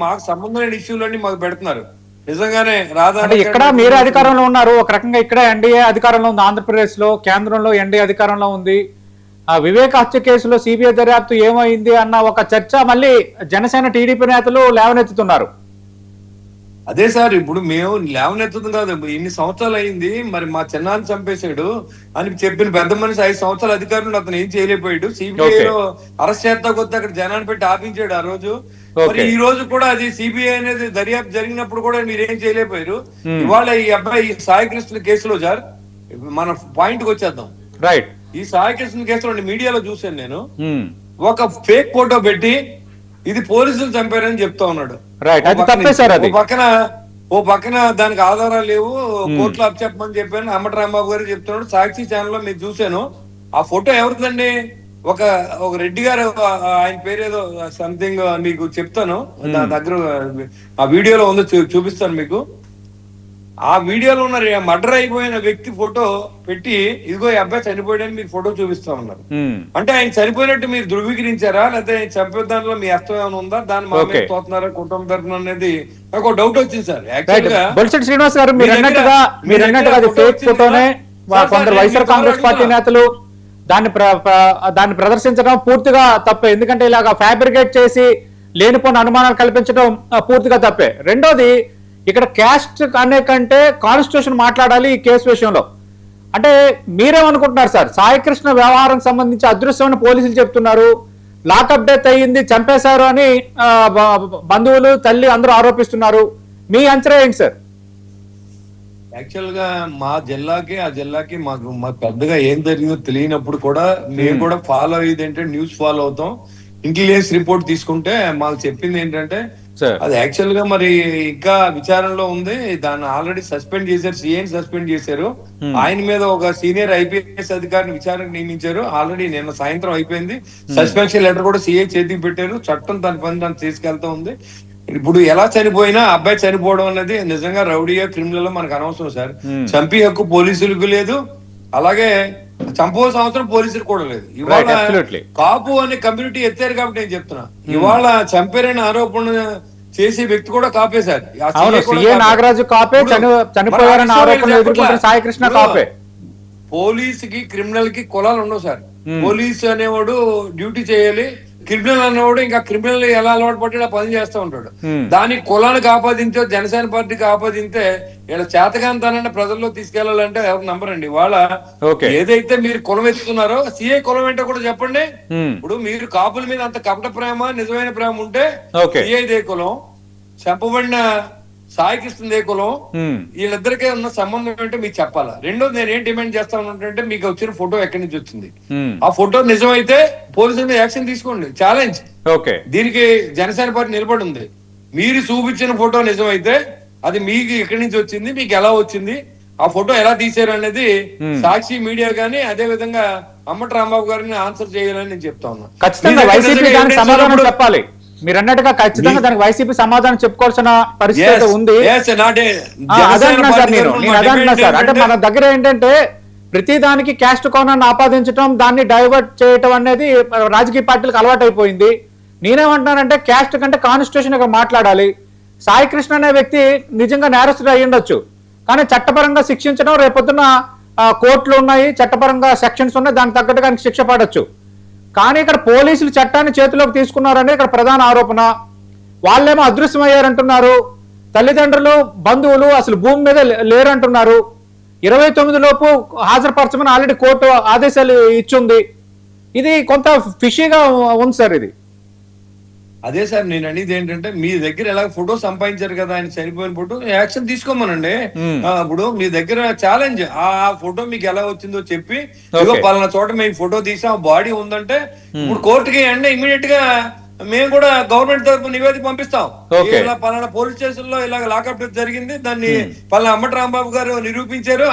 మాకు సంబంధం లేని ఇష్యూలన్నీ మాకు పెడుతున్నారు. నిజంగానే రాధా అంటే ఇక్కడ మీరే అధికారంలో ఉన్నారు, ఒక రకంగా ఇక్కడ ఎన్డీఏ అధికారంలో ఉంది, ఆంధ్రప్రదేశ్ లో కేంద్రంలో ఎన్డీఏ అధికారంలో ఉంది. ఆ వివేక్ హత్య కేసులో సిబిఐ దర్యాప్తు ఏమైంది అన్న ఒక చర్చ మళ్ళీ జనసేన టీడీపీ నేతలు లేవనెత్తుతున్నారు. అదే సార్, ఇప్పుడు మేము లేవనెత్తుతుంది కాదు, ఇన్ని సంవత్సరాలు అయింది, మరి మా చిన్నాన్ని చంపేశాడు అని చెప్పిన పెద్ద మనిషి 5 సంవత్సరాల అధికారులు అతను ఏం చేయలేకపోయాడు. సిబిఐలో అరెస్ట్ చేస్తా కొద్ది అక్కడ జనాన్ని పెట్టి ఆపించాడు ఆ రోజు. మరి ఈ రోజు కూడా అది సిబిఐ అనేది దర్యాప్తు జరిగినప్పుడు కూడా మీరేం చేయలేకపోయారు. ఇవాళ ఈ అబ్బాయి సాయి కృష్ణ కేసులో సార్ మన పాయింట్ కి వచ్చేద్దాం. రైట్, ఈ సాయి కృష్ణ కేసులో మీడియాలో చూశాను నేను, ఒక ఫేక్ ఫోటో పెట్టి ఇది పోలీసులు చంపారని చెప్తా ఉన్నాడు. ఓ పక్కన దానికి ఆధారాలు లేవు, కోర్టులో అప్పచెప్పమని చెప్పాను అంబటి రాంబాబు గారు చెప్తున్నాడు. సాక్షి ఛానల్లో మీరు చూశాను. ఆ ఫోటో ఎవరిదండి? ఒక రెడ్డి గారు, ఆయన పేరేదో సంథింగ్ మీకు చెప్తాను, నా దగ్గర ఆ వీడియోలో ఉందో చూపిస్తాను మీకు. ఆ వీడియోలో ఉన్న మర్డర్ అయిపోయిన వ్యక్తి ఫోటో పెట్టి ఇదిగో ఈ అబ్బాయి చనిపోయాడని మీరు ఫోటో చూపిస్తా ఉన్నారు. అంటే ఆయన చనిపోయినట్టు మీరు ధృవీకరించారా, లేకపోతే ఆయన చంపే దాంట్లో మీ అర్థం ఏమైనా ఉందా, దాన్ని మా మీద తోతున్నారా కుటుంబ తరఫున అనేది నాకు డౌట్ వచ్చింది సార్. యాక్చువల్గా శ్రీనివాస్ గారు మీరు కొందరు వైఎస్ఆర్ కాంగ్రెస్ పార్టీ నేతలు దాన్ని ప్రదర్శించడం పూర్తిగా తప్పే. ఎందుకంటే ఇలాగా ఫ్యాబ్రికేట్ చేసి లేనిపోయిన అనుమానాలు కల్పించడం పూర్తిగా తప్పే. రెండోది, ఇక్కడ క్యాస్ట్ అనే కంటే కాన్స్టిట్యూషన్ మాట్లాడాలి ఈ కేసు విషయంలో. అంటే మీరేమనుకుంటున్నారు సార్? సాయి కృష్ణ వ్యవహారం సంబంధించి అదృశ్యమైన పోలీసులు చెప్తున్నారు, లాకప్ డెత్ అయ్యింది, చంపేశారు అని బంధువులు తల్లి అందరూ ఆరోపిస్తున్నారు. మీ అంచనా ఏంటి సార్? యాక్చువల్ గా మా జిల్లాకి ఆ జిల్లాకి మాకు పెద్దగా ఏం జరిగిందో తెలియనప్పుడు కూడా మేము కూడా ఫాలో అయ్యేది ఏంటంటే న్యూస్ ఫాలో అవుతాం. ఇంటెలిజెన్స్ రిపోర్ట్ తీసుకుంటే మాకు చెప్పింది ఏంటంటే అది యాక్చువల్ గా మరి ఇంకా విచారణలో ఉంది. దాన్ని ఆల్రెడీ సస్పెండ్ చేశారు, సీఏని సస్పెండ్ చేశారు. ఆయన మీద ఒక సీనియర్ ఐపీఎస్ అధికారిని విచారణకు నియమించారు. ఆల్రెడీ నిన్న సాయంత్రం అయిపోయింది. సస్పెన్షన్ లెటర్ కూడా సీఏ చేతికి పెట్టారు. చట్టం తన పని దాన్ని తీసుకెళ్తా ఉంది. ఇప్పుడు ఎలా చనిపోయినా అబ్బాయి చనిపోవడం అనేది నిజంగా రౌడీయో క్రిమినల్ మనకు అనవసరం సార్. చంపి హక్కు పోలీసులకు లేదు, అలాగే చంపవలసిన అవసరం పోలీసులకు కూడా లేదు. ఇవాళ కాపు అనే కమ్యూనిటీ ఎత్తారు కాబట్టి నేను చెప్తున్నా, ఇవాళ చంపారని ఆరోపణ చేసే వ్యక్తి కూడా కాపే సార్. నాగరాజు కాపే, చనిపోయారని ఆరోపణ ఎదుర్కొంటున్న సాయి కృష్ణ కాపే. పోలీసుకి క్రిమినల్ కి కులాలు ఉండవు సార్. పోలీసు అనేవాడు డ్యూటీ చేయాలి, క్రిమినల్ అనేవాడు ఇంకా క్రిమినల్ ఎలా అలవాటు పట్టి పని చేస్తూ ఉంటాడు. దానికి కులానికి ఆపాదించో జనసేన పార్టీకి ఆపాదింతే ఇలా చేతగాంతానన్న ప్రజల్లో తీసుకెళ్లాలంటే ఎవరు నమ్మరండి. వాళ్ళ ఏదైతే మీరు కులం ఎత్తుతున్నారో సిఐ కులం ఏంటో కూడా చెప్పండి. ఇప్పుడు మీరు కాపుల మీద అంత కపట ప్రేమ, నిజమైన ప్రేమ ఉంటే సిఐ దే కులం, చెప్పబడిన సాయి కృష్ణ దే కులం, వీళ్ళిద్దరికే ఉన్న సంబంధం ఏంటో మీకు చెప్పాలా. రెండోది నేను ఏం డిమాండ్ చేస్తా ఉన్నట్టు మీకు వచ్చిన ఫోటో ఎక్కడి నుంచి వచ్చింది, ఆ ఫోటో నిజమైతే పోలీసుల మీద యాక్షన్ తీసుకోండి. ఛాలెంజ్. దీనికి జనసేన పార్టీ నిలబడి ఉంది. మీరు చూపించిన ఫోటో నిజమైతే అది మీకు ఎక్కడి నుంచి వచ్చింది, మీకు ఎలా వచ్చింది, ఆ ఫోటో ఎలా తీశారు అనేది సాక్షి మీడియా గానీ అదే విధంగా అంబటి రాంబాబు గారిని ఆన్సర్ చేయాలని నేను చెప్తా ఉన్నా. చెప్పాలి మీరు అన్నట్టుగా ఖచ్చితంగా దానికి వైసీపీ సమాధానం చెప్పుకోవాల్సిన పరిస్థితి ఉంది. అంటే మన దగ్గర ఏంటంటే ప్రతి దానికి క్యాస్ట్ కోణాన్ని ఆపాదించడం, దాన్ని డైవర్ట్ చేయటం అనేది రాజకీయ పార్టీలకు అలవాటు అయిపోయింది. నేనేమంటున్నానంటే క్యాస్ట్ కంటే కాన్స్టిట్యూషన్ మాట్లాడాలి. సాయి కృష్ణ అనే వ్యక్తి నిజంగా నేరస్తుడు అయి ఉండొచ్చు, కానీ చట్టపరంగా శిక్షించడం, రేపొద్దున కోర్టులు ఉన్నాయి, చట్టపరంగా సెక్షన్స్ ఉన్నాయి, దానికి తగ్గట్టుగా శిక్ష పడవచ్చు. కానీ ఇక్కడ పోలీసులు చట్టాన్ని చేతిలోకి తీసుకున్నారని ఇక్కడ ప్రధాన ఆరోపణ. వాళ్ళేమో అదృశ్యమయ్యారంటున్నారు, తల్లిదండ్రులు బంధువులు అసలు భూమి మీద లేరంటున్నారు. 29 లోపు హాజరుపరచమని ఆల్రెడీ కోర్టు ఆదేశాలు ఇచ్చింది. ఇది కొంత ఫిషీగా ఉంది సార్. ఇది అదే సార్ నేను అనేది ఏంటంటే మీ దగ్గర ఎలా ఫోటో సంపాదించారు కదా ఆయన చనిపోయిన ఫోటో, యాక్షన్ తీసుకోమనండి. ఇప్పుడు మీ దగ్గర ఛాలెంజ్, ఆ ఫోటో మీకు ఎలా వచ్చిందో చెప్పి ఇదిగో పలానా చోట మేము ఫోటో తీసాం, బాడీ ఉందంటే ఇప్పుడు కోర్టుకి అంటే ఇమీడియట్ గా మేము కూడా గవర్నమెంట్ తరఫు నివేదిక పంపిస్తాం. ఇలా పలానా పోలీస్ స్టేషన్ లో ఇలాగ లాకప్ జరిగింది, దాన్ని పలానా అంబటి రాంబాబు గారు నిరూపించారు.